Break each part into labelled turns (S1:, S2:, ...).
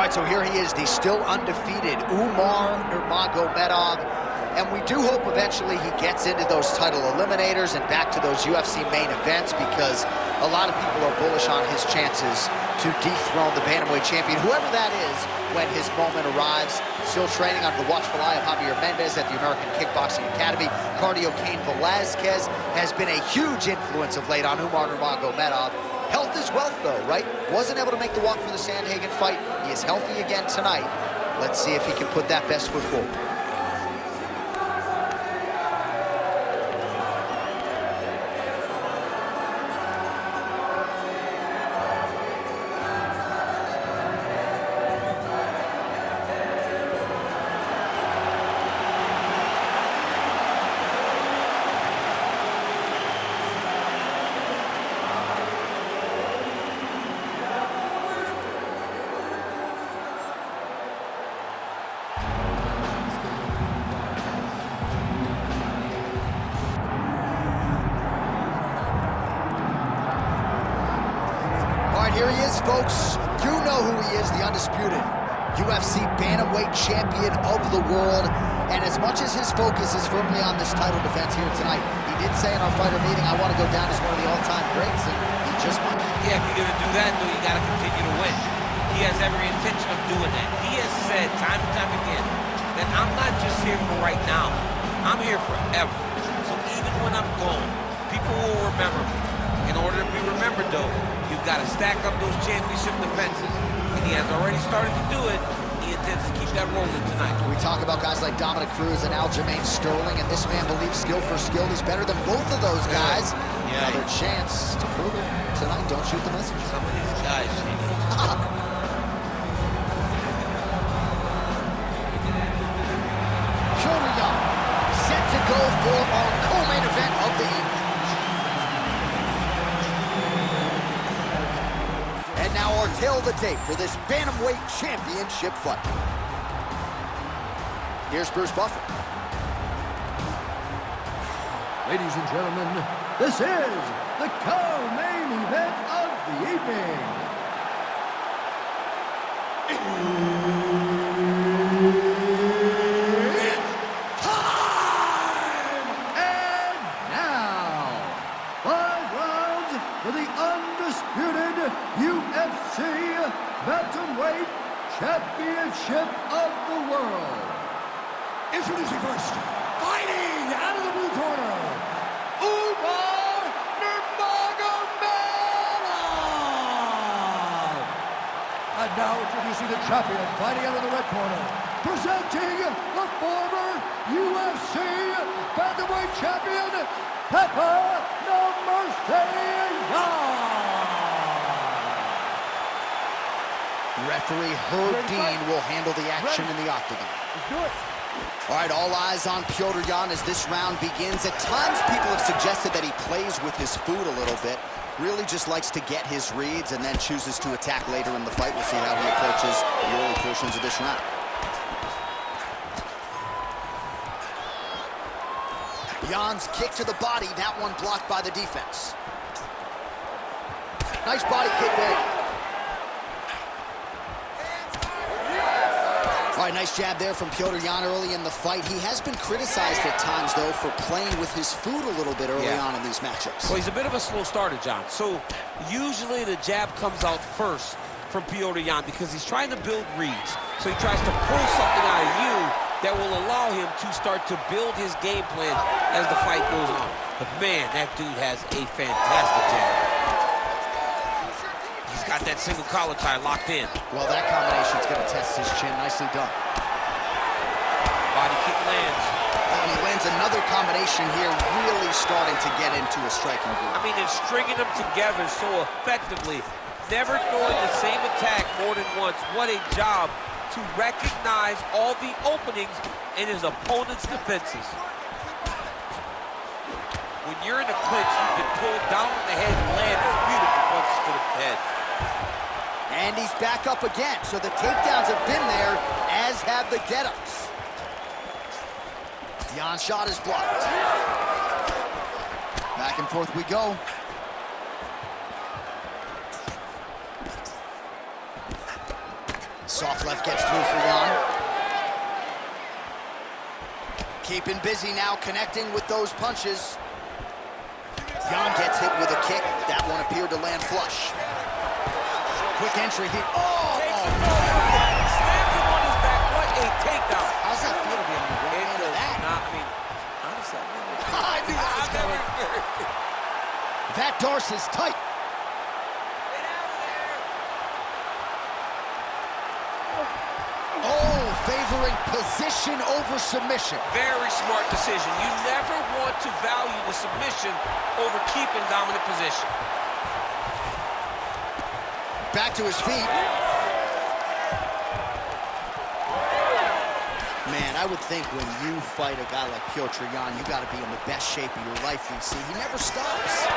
S1: right, so here he is, the still undefeated Umar Nurmagomedov. And we do hope eventually he gets into those title eliminators and back to those UFC main events, because a lot of people are bullish on his chances to dethrone the bantamweight champion, whoever that is, when his moment arrives. Still training under the watchful eye of Javier Mendez at the American Kickboxing Academy. Cardio Cain Velasquez has been a huge influence of late on Umar Nurmagomedov. Health is wealth, though, right? Wasn't able to make the walk for the Sandhagen fight. He is healthy again tonight. Let's see if he can put that best foot forward. Here he is, folks. You know who he is, the undisputed UFC bantamweight champion of the world. And as much as his focus is firmly on this title defense here tonight, he did say in our fighter meeting, I want to go down as one of the all-time greats, and he just might.
S2: Yeah, if you're going to do that, though, you got to continue to win. He has every intention of doing that. He has said time and time again that I'm not just here for right now. I'm here forever. So even when I'm gone, people will remember me. In order to be remembered, though, you've got to stack up those championship defenses. And he has already started to do it. He intends to keep that rolling tonight.
S1: We talk about guys like Dominic Cruz and Aljamain Sterling, and this man believes skill for skill. He's better than both of those guys.
S2: Yeah.
S1: Another chance to prove it tonight. Don't shoot the messenger.
S2: Some of these guys,
S1: set to go for our co-main event of the evening. And now our tail of the tape for this bantamweight championship fight. Here's Bruce Buffer.
S3: Ladies and gentlemen, this is the co-main event of the evening. For the undisputed UFC Bantamweight Championship of the World. Introducing first, fighting out of the blue corner, Umar Nurmagomedov. And now introducing the champion, fighting out of the red corner, presenting the former UFC Bantamweight Champion, Pepper No Mercy.
S1: Referee Herb Dean will handle the action in the octagon.
S3: Let's do it.
S1: All right, all eyes on Petr Yan as this round begins. At times, people have suggested that he plays with his food a little bit. Really just likes to get his reads and then chooses to attack later in the fight. We'll see how he approaches the early portions of this round. Yan's kick to the body, that one blocked by the defense. Nice body kick there. All right, nice jab there from Petr Yan early in the fight. He has been criticized at times, though, for playing with his food a little bit early on in these matchups.
S2: Well, he's a bit of a slow starter, John. So usually the jab comes out first from Petr Yan because he's trying to build reads. So he tries to pull something out of you that will allow him to start to build his game plan as the fight goes on. But man, that dude has a fantastic jab. He's got that single collar tie locked in.
S1: Well, that combination's going to test his chin. Nicely done.
S2: Body kick lands.
S1: And he lands another combination here, really starting to get into a striking groove.
S2: I mean, it's stringing them together so effectively. Never throwing the same attack more than once. What a job to recognize all the openings in his opponent's defenses. When you're in a clinch, you can pull down on the head and land beautiful punches to the head.
S1: And he's back up again, so the takedowns have been there, as have the get-ups. Yan's shot is blocked. Back and forth we go. Soft left gets through for Jan. Keeping busy now, connecting with those punches. Jan gets hit with a kick. That one appeared to land flush. Quick entry here. Oh!
S2: Slams him on his back. What a takedown.
S1: How's that feel to be on the wrong end of that?
S2: Nah, I mean, honestly,
S1: I knew that was coming. That Darce is tight. Oh, favoring position over submission.
S2: Very smart decision. You never want to value the submission over keeping dominant position.
S1: Back to his feet. Man, I would think when you fight a guy like Petr Yan, you got to be in the best shape of your life, DC. He never stops.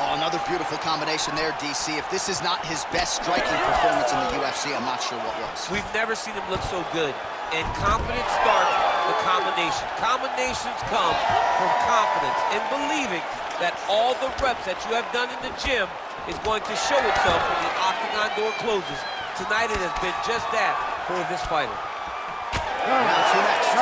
S1: Oh, another beautiful combination there, DC. If this is not his best striking performance in the UFC, I'm not sure what was.
S2: We've never seen him look so good. And confidence starts with combination. Combinations come from confidence and believing that all the reps that you have done in the gym is going to show itself when the octagon door closes. Tonight it has been just that for this fighter.
S1: Round two next.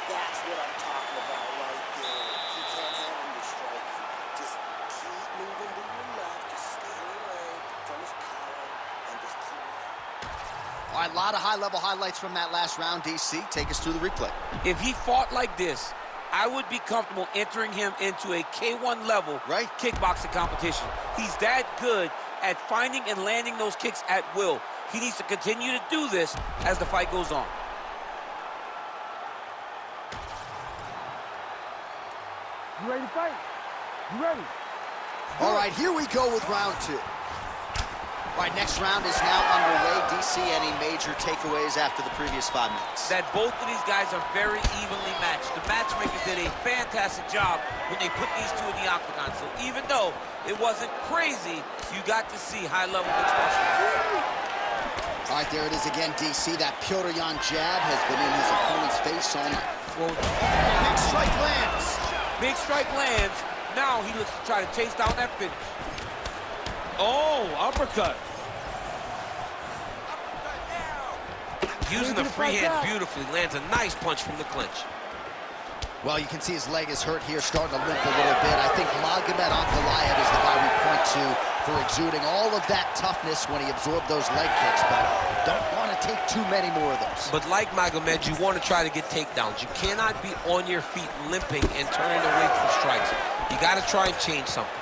S4: That's what I'm talking about right there. He can't handle your striking. Just keep moving to your left. Just stay away from his power and just keep moving.
S1: All right, a lot of high-level highlights from that last round, DC. Take us through the replay.
S2: If he fought like this, I would be comfortable entering him into a K1 level kickboxing competition. He's that good at finding and landing those kicks at will. He needs to continue to do this as the fight goes on.
S3: You ready to fight? You ready?
S1: All right, here we go with round two. All right, next round is now underway. DC, any major takeaways after the previous 5 minutes?
S2: That both of these guys are very evenly matched. The matchmakers did a fantastic job when they put these two in the octagon. So even though it wasn't crazy, you got to see high-level mixed martial arts.
S1: All right, there it is again, DC. That Petr Yan jab has been in his opponent's face all night.
S2: Well,
S1: big strike lands.
S2: Big strike lands. Now he looks to try to chase down that finish. Oh, uppercut. Using the free hand beautifully, lands a nice punch from the clinch.
S1: Well, you can see his leg is hurt here, starting to limp a little bit. I think Magomed Ankalaev is the guy we point to for exuding all of that toughness when he absorbed those leg kicks, but don't want to take too many more of those.
S2: But like Magomed, you want to try to get takedowns. You cannot be on your feet limping and turning away from strikes. You got to try and change something.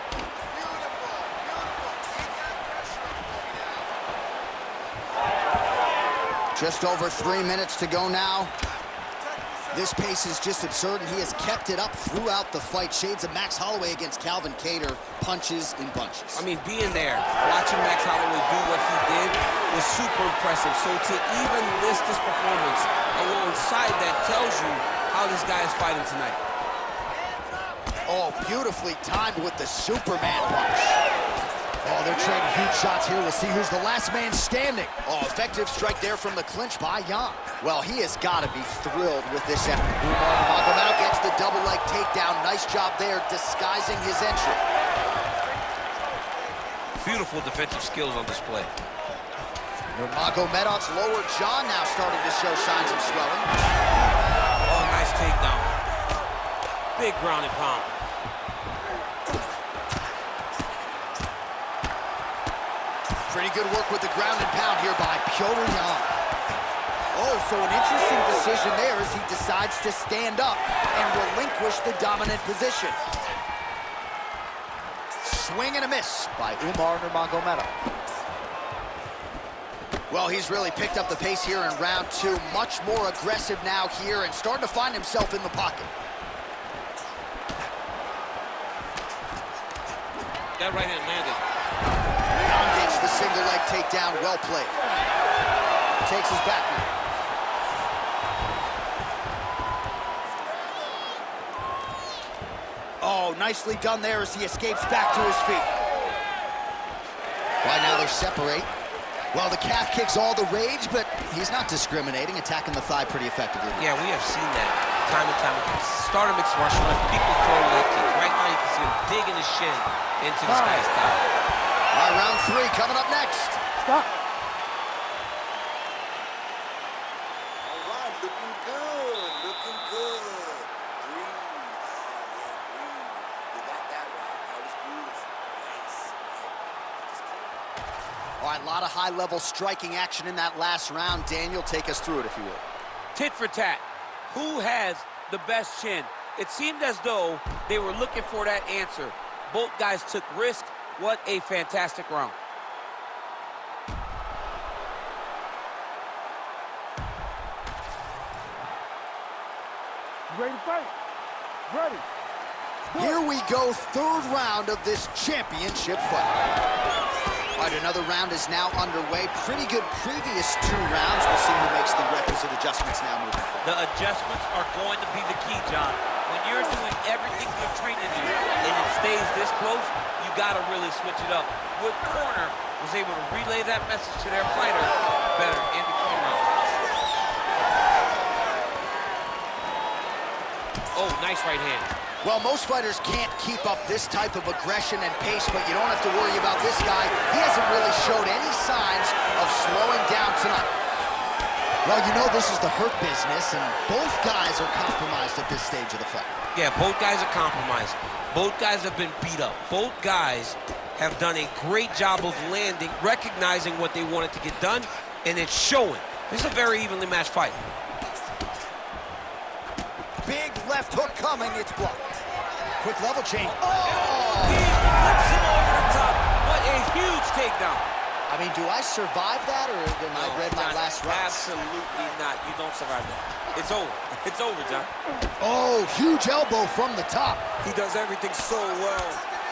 S1: Just over 3 minutes to go now. This pace is just absurd, and he has kept it up throughout the fight. Shades of Max Holloway against Calvin Kattar, punches in bunches.
S2: I mean, being there, watching Max Holloway do what he did was super impressive. So to even list this performance alongside that tells you how this guy is fighting tonight.
S1: Oh, beautifully timed with the Superman punch. Oh, they're trading huge shots here. We'll see who's the last man standing. Oh, effective strike there from the clinch by Yan. Well, he has got to be thrilled with this effort. Umar Nurmagomedov gets the double leg takedown. Nice job there disguising his entry.
S2: Beautiful defensive skills on display.
S1: Nurmagomedov's lower jaw now starting to show signs of swelling.
S2: Oh, nice takedown. Big ground and pound.
S1: Pretty good work with the ground and pound here by Petr Yan. Oh, so an interesting decision there as he decides to stand up and relinquish the dominant position. Swing and a miss by Umar Nurmagomedov. Well, he's really picked up the pace here in round two. Much more aggressive now here and starting to find himself in the pocket.
S2: That right hand landed.
S1: Yan gets the single leg takedown, well played. Takes his back now. Oh, nicely done there as he escapes back to his feet. Right now they separate. Well, the calf kick's all the rage, but he's not discriminating, attacking the thigh pretty effectively.
S2: Yeah, we have seen that. time and time again. Start a mixed martial arts. People throw leg kicks. Right now you can see him digging his shin into this guy's thigh.
S1: All right, round 3 coming up next.
S3: Stop.
S4: All right, looking good, looking good. Breathe. Breathe. You got that right. That was beautiful. Nice.
S1: All right, a lot of high-level striking action in that last round. Daniel, take us through it, if you would.
S2: Tit for tat. Who has the best chin? It seemed as though they were looking for that answer. Both guys took risk. What a fantastic round.
S3: Ready to fight? Ready.
S1: Here we go, 3rd round of this championship fight. All right, another round is now underway. Pretty good previous 2 rounds. We'll see who makes the requisite adjustments now moving forward.
S2: The adjustments are going to be the key, John. When you're doing everything you're trained to do and it stays this close, you got to really switch it up. Wood Corner was able to relay that message to their fighter better in between rounds. Oh, nice right hand.
S1: Well, most fighters can't keep up this type of aggression and pace, but you don't have to worry about this guy. He hasn't really showed any signs of slowing down tonight. Well, you know this is the hurt business, and both guys are compromised at this stage of the fight.
S2: Yeah, both guys are compromised. Both guys have been beat up. Both guys have done a great job of landing, recognizing what they wanted to get done, and it's showing. This is a very evenly matched fight.
S1: Big left hook coming, it's blocked. Quick level change. Oh!
S2: He flips him over the top. What a huge takedown.
S1: I mean, do I survive that, or am I read my
S2: John,
S1: last round?
S2: Absolutely not. You don't survive that. It's over. It's over, John.
S1: Oh, huge elbow from the top.
S5: He does everything so well,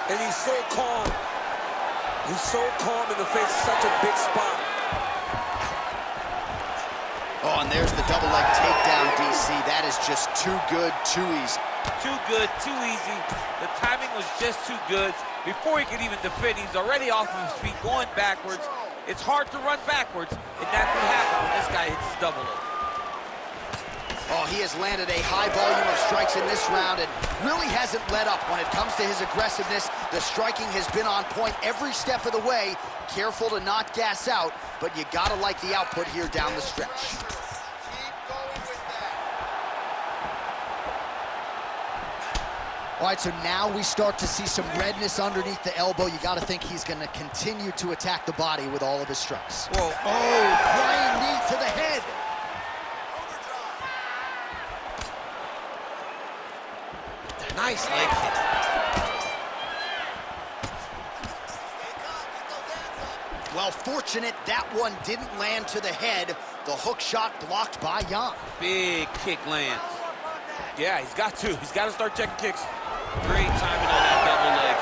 S5: and he's so calm. He's so calm in the face of such a big spot.
S1: Oh, and there's the double leg takedown, DC. That is just too good, too easy.
S2: Too good, too easy. The timing was just too good. Before he could even defend, he's already off of his feet, going backwards. It's hard to run backwards, and that's what happens when this guy hits double leg.
S1: Oh, he has landed a high volume of strikes in this round and really hasn't let up when it comes to his aggressiveness. The striking has been on point every step of the way. Careful to not gas out, but you gotta like the output here down the stretch. All right, so now we start to see some redness underneath the elbow. You got to think he's going to continue to attack the body with all of his strikes.
S2: Whoa.
S1: Oh, flying knee to the head.
S2: Nice leg kick.
S1: Well, fortunate that one didn't land to the head. The hook shot blocked by Jan.
S2: Big kick lands. Yeah, he's got to. He's got to start checking kicks. Great timing on that double leg.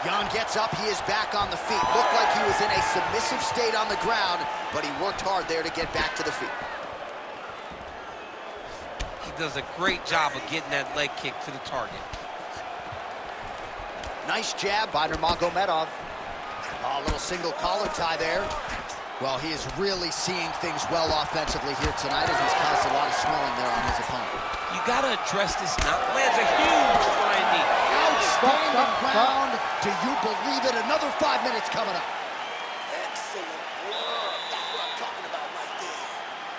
S1: Jan gets up, he is back on the feet. Looked like he was in a submissive state on the ground, but he worked hard there to get back to the feet.
S2: He does a great job of getting that leg kick to the target.
S1: Nice jab by Nurmagomedov. Oh, a little single collar tie there. Well, he is really seeing things well offensively here tonight, and he's caused a lot of swelling there on his opponent.
S2: You got to address this now. Lands a huge flying knee.
S1: Outstanding round. Do you believe it? Another 5 minutes coming up.
S4: Excellent work. That's what I'm talking about right there.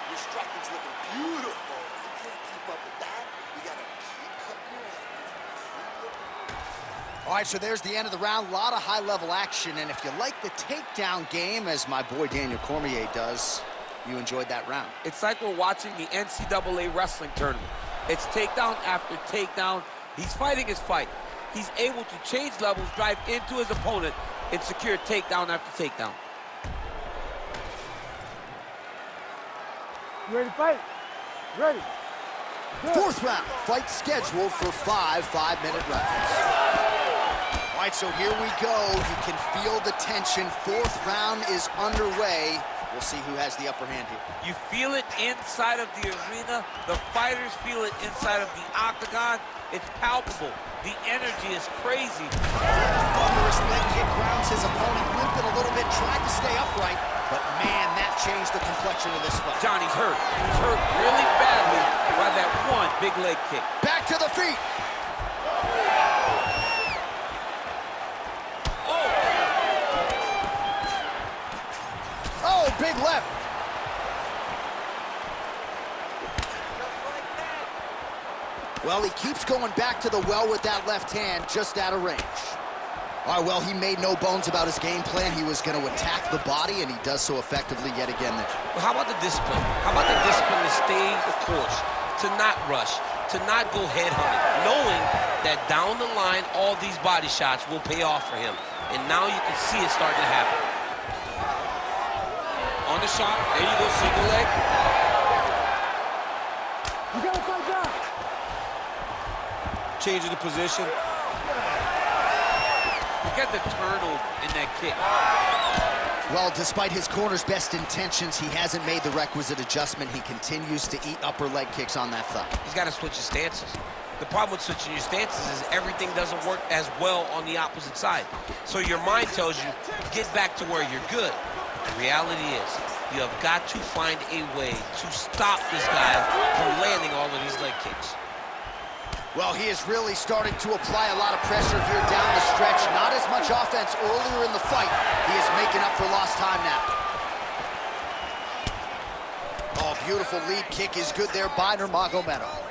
S4: Your striking's looking beautiful. You can't keep up with that. You gotta keep cutting your edges.
S1: All right, so there's the end of the round. A lot of high-level action, and if you like the takedown game, as my boy Daniel Cormier does, you enjoyed that round.
S2: It's like we're watching the NCAA wrestling tournament. It's takedown after takedown. He's fighting his fight. He's able to change levels, drive into his opponent, and secure takedown after takedown.
S3: You ready to fight? Ready. Good.
S1: 4th round, fight scheduled for 5 5-minute rounds. All right, so here we go. You can feel the tension. 4th round is underway. We'll see who has the upper hand here.
S2: You feel it inside of the arena. The fighters feel it inside of the octagon. It's palpable. The energy is crazy.
S1: Thunderous leg kick grounds his opponent, limped it a little bit, tried to stay upright, but man, that change the complexion of this fight.
S2: Johnny's hurt. He's hurt really badly by that one big leg kick.
S1: Back to the feet. Oh, big left. Well, he keeps going back to the well with that left hand, just out of range. All right, well, he made no bones about his game plan. He was going to attack the body, and he does so effectively yet again there.
S2: Well, how about the discipline? How about the discipline to stay the course, to not rush, to not go head hunting, knowing that down the line, all these body shots will pay off for him. And now you can see it starting to happen. On the shot, there you go, single leg.
S3: You gotta fight back.
S5: Changing the position.
S2: Look at the turnover in that kick.
S1: Well, despite his corner's best intentions, he hasn't made the requisite adjustment. He continues to eat upper leg kicks on that thigh.
S2: He's got to switch his stances. The problem with switching your stances is everything doesn't work as well on the opposite side. So your mind tells you, get back to where you're good. The reality is, you have got to find a way to stop this guy from landing all of these leg kicks.
S1: Well, he is really starting to apply a lot of pressure here down the stretch. Not as much offense earlier in the fight. He is making up for lost time now. Oh, beautiful lead kick is good there by Nurmagomedov.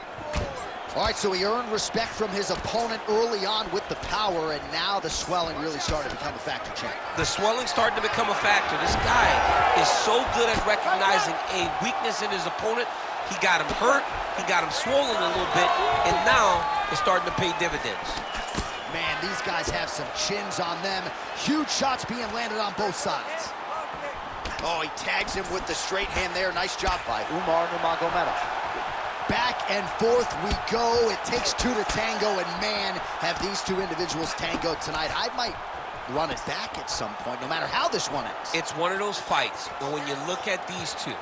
S1: All right, so he earned respect from his opponent early on with the power, and now the swelling really started to become a factor, champ.
S2: The swelling starting to become a factor. This guy is so good at recognizing a weakness in his opponent. He got him hurt, he got him swollen a little bit, and now it's starting to pay dividends.
S1: Man, these guys have some chins on them. Huge shots being landed on both sides. Oh, he tags him with the straight hand there. Nice job by Umar Nurmagomedov. Back and forth we go. It takes two to tango, and man, have these two individuals tangoed tonight. I might run it back at some point, no matter how this one ends.
S2: It's one of those fights where when you look at these two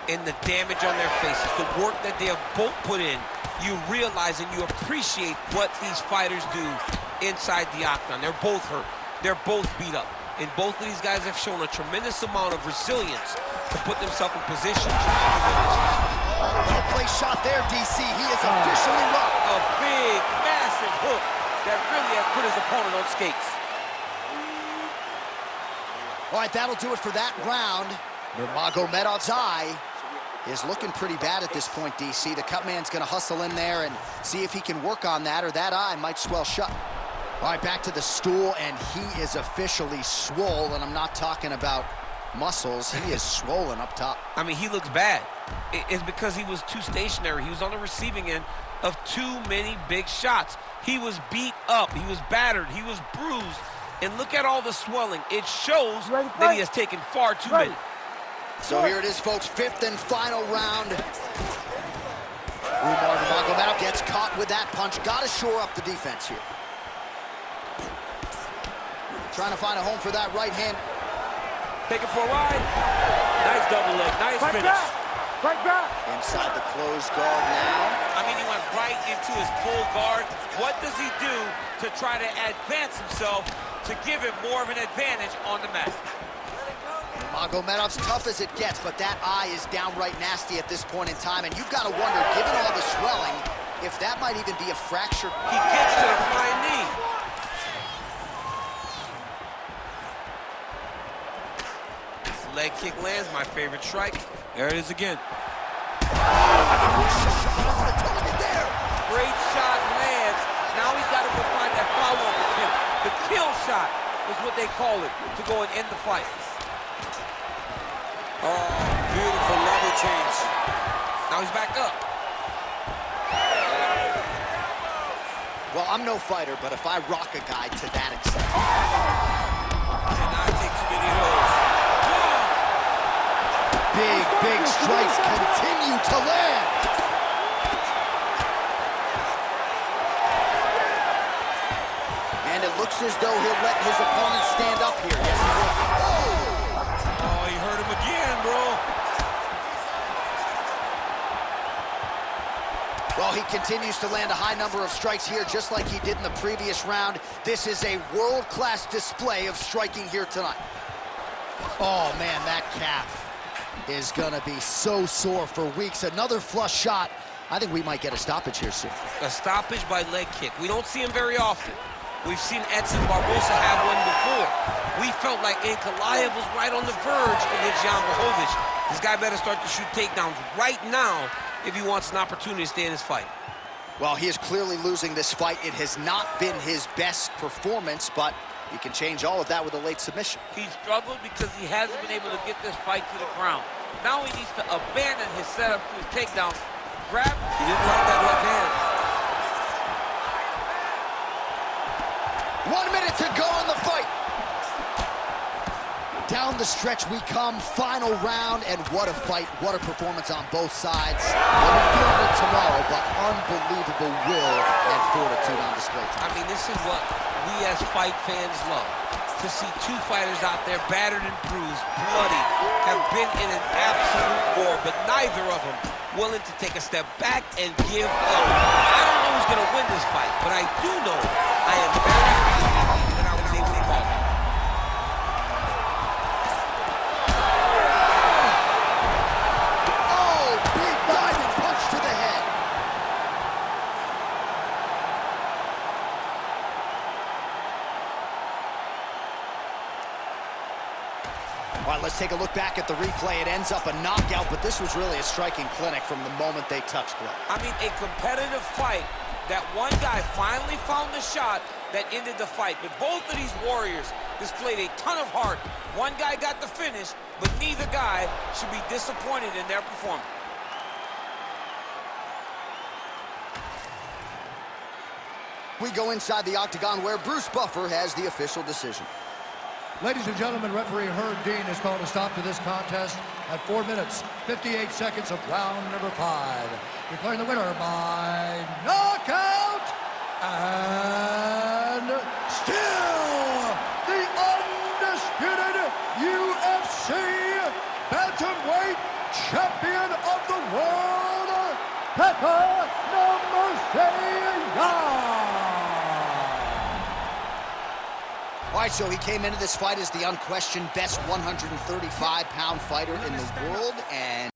S2: and the damage on their faces, the work that they have both put in, you realize and you appreciate what these fighters do inside the octagon. They're both hurt. They're both beat up. And both of these guys have shown a tremendous amount of resilience to put themselves in position to win this fight.
S1: Well-placed shot there, DC. He is officially up.
S2: A big, massive hook that really has put his opponent on skates.
S1: All right, that'll do it for that round. Nurmagomedov's eye is looking pretty bad at this point, DC. The cut man's going to hustle in there and see if he can work on that, or that eye might swell shut. All right, back to the stool, and he is officially swollen. I'm not talking about muscles. He is swollen up top.
S2: I mean, he looks bad. It's because he was too stationary. He was on the receiving end of too many big shots. He was beat up. He was battered. He was bruised. And look at all the swelling. It shows that he has taken far too many.
S1: So here it is, folks, fifth and final round. Umar Nurmagomedov gets caught with that punch. Got to shore up the defense here. Trying to find a home for that right hand.
S2: Take it for a ride. Nice double leg. Nice finish.
S3: Fight back.
S1: Inside the closed guard now.
S2: I mean, he went right into his full guard. What does he do to try to advance himself to give him more of an advantage on the mat?
S1: Nurmagomedov's tough as it gets, but that eye is downright nasty at this point in time, and you've got to wonder, given all the swelling, if that might even be a fracture.
S2: He gets to the flying knee. Leg kick lands, my favorite strike. There it is again. Great shot lands. Now he's got to go find that follow-up attempt. The kill shot is what they call it, to go and end the fight.
S5: Oh, beautiful level change.
S2: Now he's back up.
S1: Well, I'm no fighter, but if I rock a guy to that extent.
S2: And now he takes many of those.
S1: Big strikes continue to land. And it looks as though he'll let his opponent stand up here. Yes, he will.
S2: Oh, he hurt him again, bro.
S1: Well, he continues to land a high number of strikes here, just like he did in the previous round. This is a world-class display of striking here tonight. Oh, man, that calf. is gonna be so sore for weeks. Another flush shot. I think we might get a stoppage here soon.
S2: A stoppage by leg kick. We don't see him very often. We've seen Edson Barbosa have one before. We felt like Ankalaev was right on the verge against Jan Blachowicz. This guy better start to shoot takedowns right now if he wants an opportunity to stay in this fight.
S1: Well, he is clearly losing this fight. It has not been his best performance, but he can change all of that with a late submission.
S2: He struggled because he hasn't been able to get this fight to the ground. Now he needs to abandon his setup to his takedown. Grab.
S5: He didn't like that left hand.
S1: 1 minute to go in the fight. Down the stretch we come, final round, and what a fight, what a performance on both sides. We'll be feeling it tomorrow, but unbelievable will and fortitude on display tonight.
S2: I mean, this is what we as fight fans love. To see two fighters out there battered and bruised, bloody, have been in an absolute war, but neither of them willing to take a step back and give up. I don't know who's going to win this fight, but I do know I am very happy that I was able to call it.
S1: Oh, big diving punch to the head. All right, let's take a look back at the replay. It ends up a knockout, but this was really a striking clinic from the moment they touched blood.
S2: I mean, a competitive fight that one guy finally found the shot that ended the fight. But both of these warriors displayed a ton of heart. One guy got the finish, but neither guy should be disappointed in their performance.
S1: We go inside the octagon where Bruce Buffer has the official decision.
S3: Ladies and gentlemen, referee Herb Dean has called a stop to this contest at 4 minutes, 58 seconds of round number 5. Declaring the winner by knockout, and still the undisputed UFC bantamweight champion of the world, Pepper Young.
S1: All right, so he came into this fight as the unquestioned best 135-pound fighter in the world, and